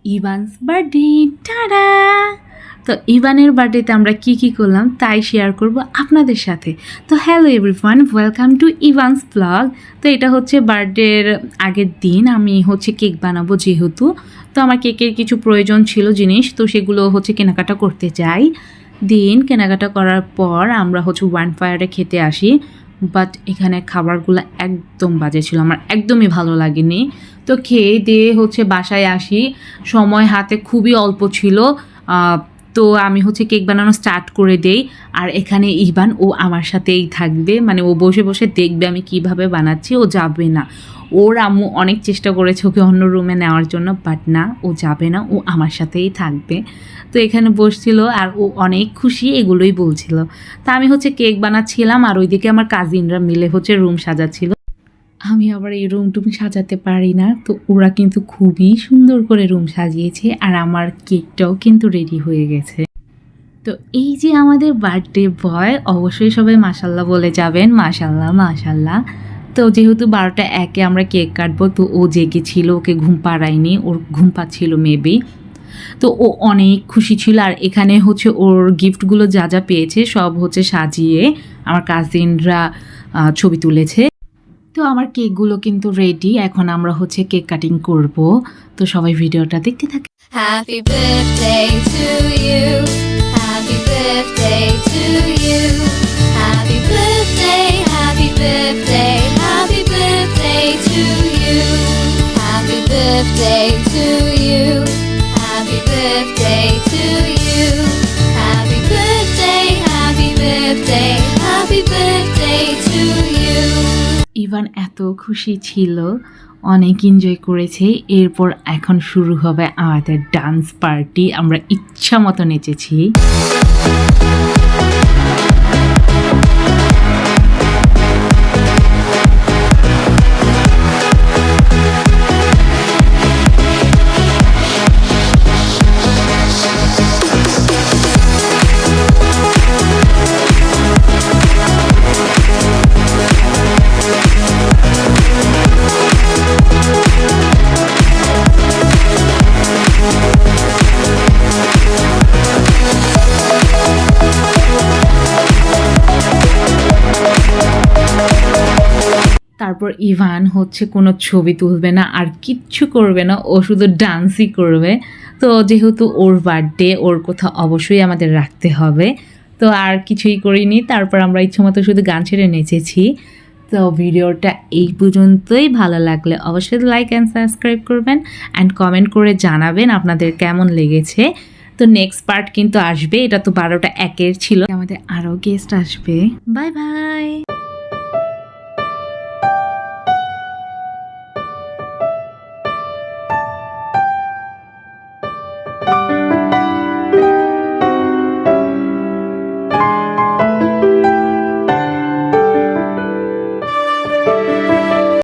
Evans birthday ta-da. তো ইভানের বার্থডেতে আমরা কি করলাম তাই শেয়ার করব আপনাদের সাথে। তো hello everyone, welcome to Evans blog. তো এটা হচ্ছে বার্থডের আগের দিন, আমি হচ্ছে কেক বানাবো যেহেতু, তো আমার কেকের কিছু প্রয়োজন ছিল জিনিস, তো সেগুলো হচ্ছে কেনাকাটা করতে যাই। কেনাকাটা করার পর আমরা হচ্ছে ওয়ান ফায়ারে খেতে আসি, বাট এখানে খাবারগুলো একদম বাজে ছিল, আমার একদমই ভালো লাগেনি। তো খেয়ে দিয়ে হচ্ছে বাসায় আসি, সময় হাতে খুবই অল্প ছিল। তো আমি হচ্ছে কেক বানানো স্টার্ট করে দেই, আর এখানে ইভান ও আমার সাথেই থাকবে, মানে ও বসে বসে দেখবে আমি কিভাবে বানাচ্ছি, ও যাবে না। ওর আম্মু অনেক চেষ্টা করেছে ওকে অন্য রুমে নেওয়ার জন্য, বাট না, ও যাবে না, ও আমার সাথেই থাকবে। তো এখানে বসছিল আর ও অনেক খুশি, এগুলোই বলছিল। তা আমি হচ্ছে কেক বানাচ্ছিলাম, আর ওইদিকে আমার কাজিনরা মিলে হচ্ছে রুম সাজাচ্ছিল। আমি আবার এই রুম টুম সাজাতে পারি না, তো ওরা কিন্তু খুবই সুন্দর করে রুম সাজিয়েছে, আর আমার কেকটাও কিন্তু রেডি হয়ে গেছে। তো এই যে আমাদের বার্থডে বয়, অবশ্যই সবাই মাশাল্লাহ বলে যাবেন, মাশাল্লাহ মাশাল্লাহ। তো যেহেতু 12টা 1 আমরা কেক কাটবো, তো ও জেগেছিল, ওকে ঘুম পাড়ায়নি, ওর ঘুম পাচ্ছিল মেবি। তো ও অনেক খুশি ছিল, আর এখানে হচ্ছে ওর গিফটগুলো যা যা পেয়েছে সব হচ্ছে সাজিয়ে আমার কাজিনরা ছবি তুলেছে। তো আমার কেকগুলো কিন্তু রেডি, এখন আমরা হচ্ছে কেক কাটিং করব। তো সবাই ভিডিওটা দেখতে থাকে। Happy birthday to you. Happy birthday to you. Happy birthday, happy birthday, happy birthday to you. Happy birthday to you. Happy birthday to you. Happy birthday, happy birthday, happy birthday to you. Ivan এত খুশি ছিল, অনেক enjoy করেছে। এরপর এখন শুরু হবে আমাদের ডান্স পার্টি, আমরা ইচ্ছা মতো নেচেছি। তারপর ইভান হচ্ছে কোনো ছবি তুলবে না আর কিচ্ছু করবে না, ও শুধু ডান্সই করবে। তো যেহেতু ওর বার্থডে, ওর কথা অবশ্যই আমাদের রাখতে হবে, তো আর কিছুই করিনি। তারপর আমরা ইচ্ছামতো শুধু গান ছেড়ে নেচেছি। তো ভিডিওটা এই পর্যন্তই, ভালো লাগলে অবশ্যই লাইক অ্যান্ড সাবস্ক্রাইব করবেন, অ্যান্ড কমেন্ট করে জানাবেন আপনাদের কেমন লেগেছে। তো নেক্সট পার্ট কিন্তু আসবে, এটা তো 12টা 1 ছিল, আমাদের আরও গেস্ট আসবে। Bye bye.